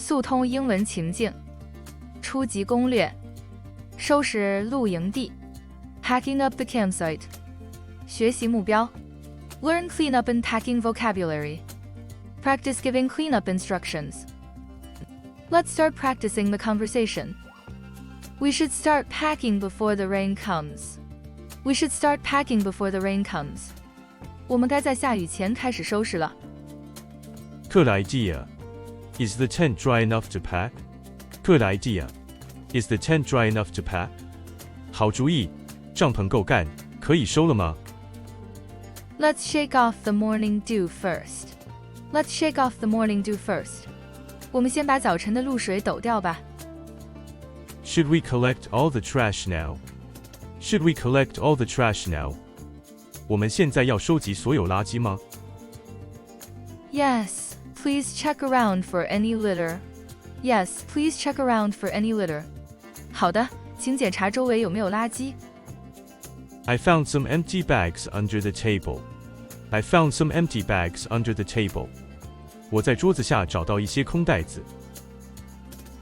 速通英文情境，初级攻略，收拾露营地 ，packing up the campsite， 学习目标 ，learn cleanup and packing vocabulary， practice giving cleanup instructions。Let's start practicing the conversation. We should start packing before the rain comes. We should start packing before the rain comes. 我们该在下雨前开始收拾了。Good idea. Is the tent dry enough to pack? Good idea. Is the tent dry enough to pack? 好主意，帐篷够干，可以收了吗？ Let's shake off the morning dew first. Let's shake off the morning dew first. 我们先把早晨的露水抖掉吧。Should we collect all the trash now? Should we collect all the trash now? 我们现在要收集所有垃圾吗？ Yes, please check around for any litter. Yes, please check around for any litter. 好的，请检查周围有没有垃圾。I found some empty bags under the table. I found some empty bags under the table. 我在桌子下找到一些空袋子。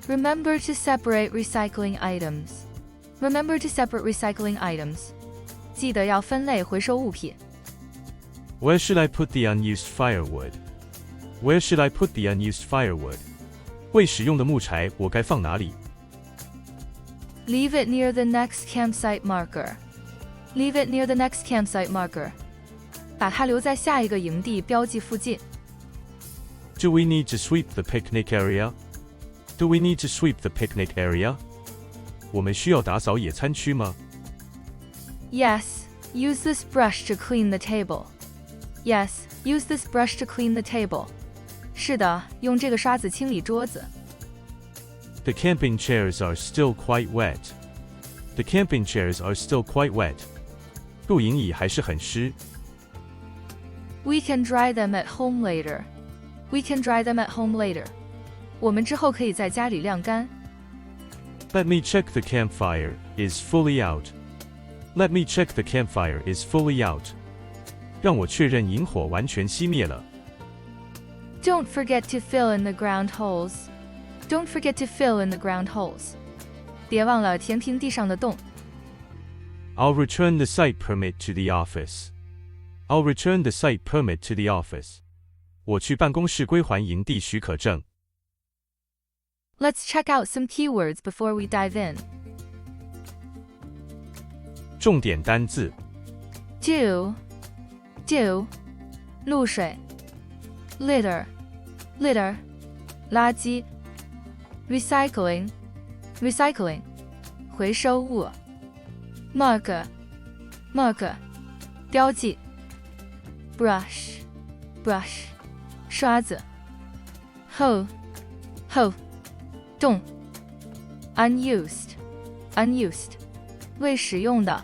Remember to separate recycling items. Remember to separate recycling items. 记得要分类回收物品。Where should I put the unused firewood? Where should I put the unused firewood? 未使用的木柴我该放哪里？ Leave it near the next campsite marker. Leave it near the next campsite marker. 把它留在下一个营地标记附近。Do we need to sweep the picnic area? Do we need to sweep the picnic area? 我们需要打扫野餐区吗？ Yes, use this brush to clean the table. Yes, use this brush to clean the table. 是的，用这个刷子清理桌子。The camping chairs are still quite wet. The camping chairs are still quite wet. 露营椅还是很湿。We can dry them at home later. We can dry them at home later. 我们之后可以在家里晾干。Let me check the campfire is fully out. Let me check the campfire is fully out. 让我确认萤火完全熄灭了。Don't forget to fill in the ground holes. Don't forget to fill in the ground holes. 别忘了填平地上的洞。I'll return the site permit to the office. I'll return the site permit to the office. 我去办公室归还营地许可证。Let's check out some keywords before we dive in. 重点单字 Dew, dew, 露水 Litter, litter, 垃圾 Recycling, recycling, 回收物 Marker, marker, 标记 Brush, brush, 刷子 Hole, hole, 洞 Unused, unused, 未使用的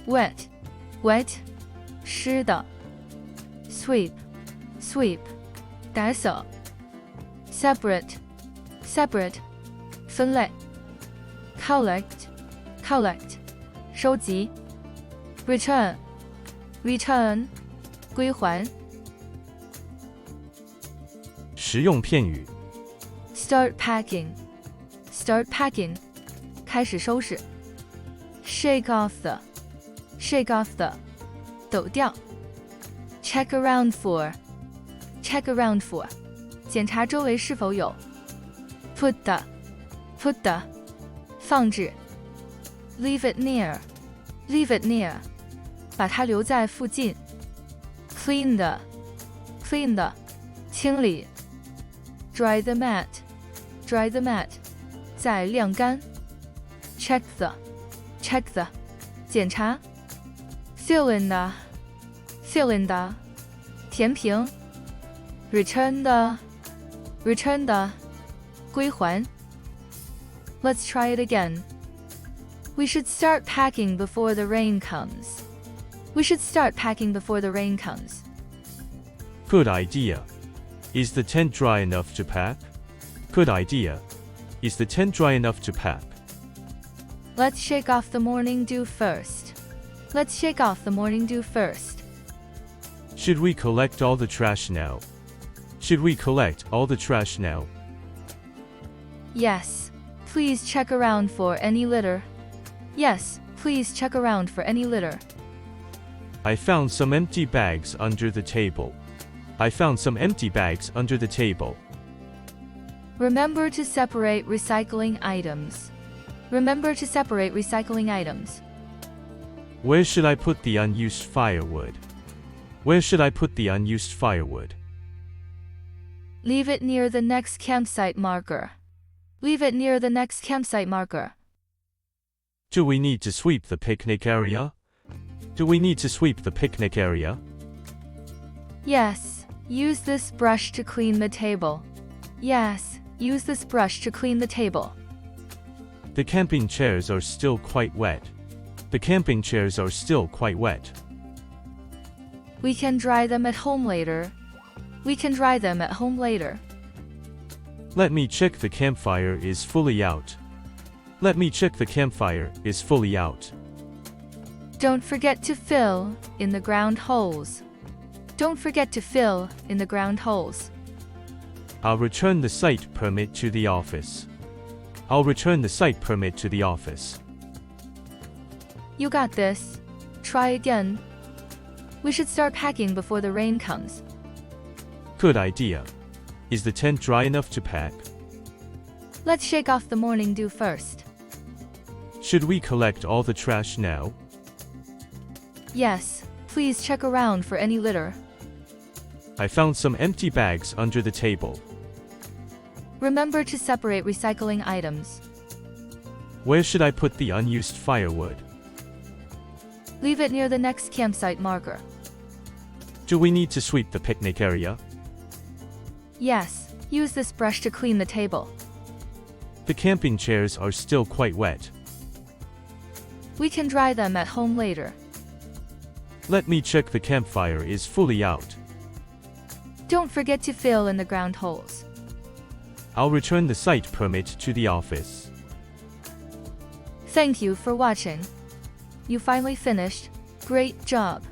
Wet, wet, 湿的 Sweep, sweep, 打扫 Separate, separate, 分类 Collect, collect, 收集 Return, return, 归还实用片语 Start packing, start packing, 开始收拾 Shake off the, shake off the, 抖掉 Check around for, check around for, 检查周围是否有 Put the, put the, 放置 Leave it near, leave it near, 把它留在附近 Clean the, clean the, 清理 Dry the mat, dry the mat, 再晾干 Check the, check the, 检查 Fill in the, fill in the, 填平 Return the, return the, 归还 Let's try it again. We should start packing before the rain comes. We should start packing before the rain comes. Good idea. Is the tent dry enough to pack? Good idea. Is the tent dry enough to pack? Let's shake off the morning dew first. Let's shake off the morning dew first. Should we collect all the trash now? Should we collect all the trash now? Yes, please check around for any litter. Yes, please check around for any litter. I found some empty bags under the table. I found some empty bags under the table. Remember to separate recycling items. Remember to separate recycling items. Where should I put the unused firewood? Where should I put the unused firewood? Leave it near the next campsite marker. Leave it near the next campsite marker. Do we need to sweep the picnic area? Do we need to sweep the picnic area? Yes, use this brush to clean the table. Yes, use this brush to clean the table. The camping chairs are still quite wet. The camping chairs are still quite wet. We can dry them at home later. We can dry them at home later. Let me check the campfire is fully out. Let me check the campfire is fully out. Don't forget to fill in the ground holes. Don't forget to fill in the ground holes. I'll return the site permit to the office. I'll return the site permit to the office. You got this. Try again. We should start packing before the rain comes. Good idea. Is the tent dry enough to pack? Let's shake off the morning dew first. Should we collect all the trash now? Yes, please check around for any litter. I found some empty bags under the table. Remember to separate recycling items. Where should I put the unused firewood? Leave it near the next campsite marker. Do we need to sweep the picnic area? Yes, use this brush to clean the table. The camping chairs are still quite wet. We can dry them at home later. Let me check the campfire is fully out. Don't forget to fill in the ground holes. I'll return the site permit to the office. Thank you for watching. You finally finished. Great job.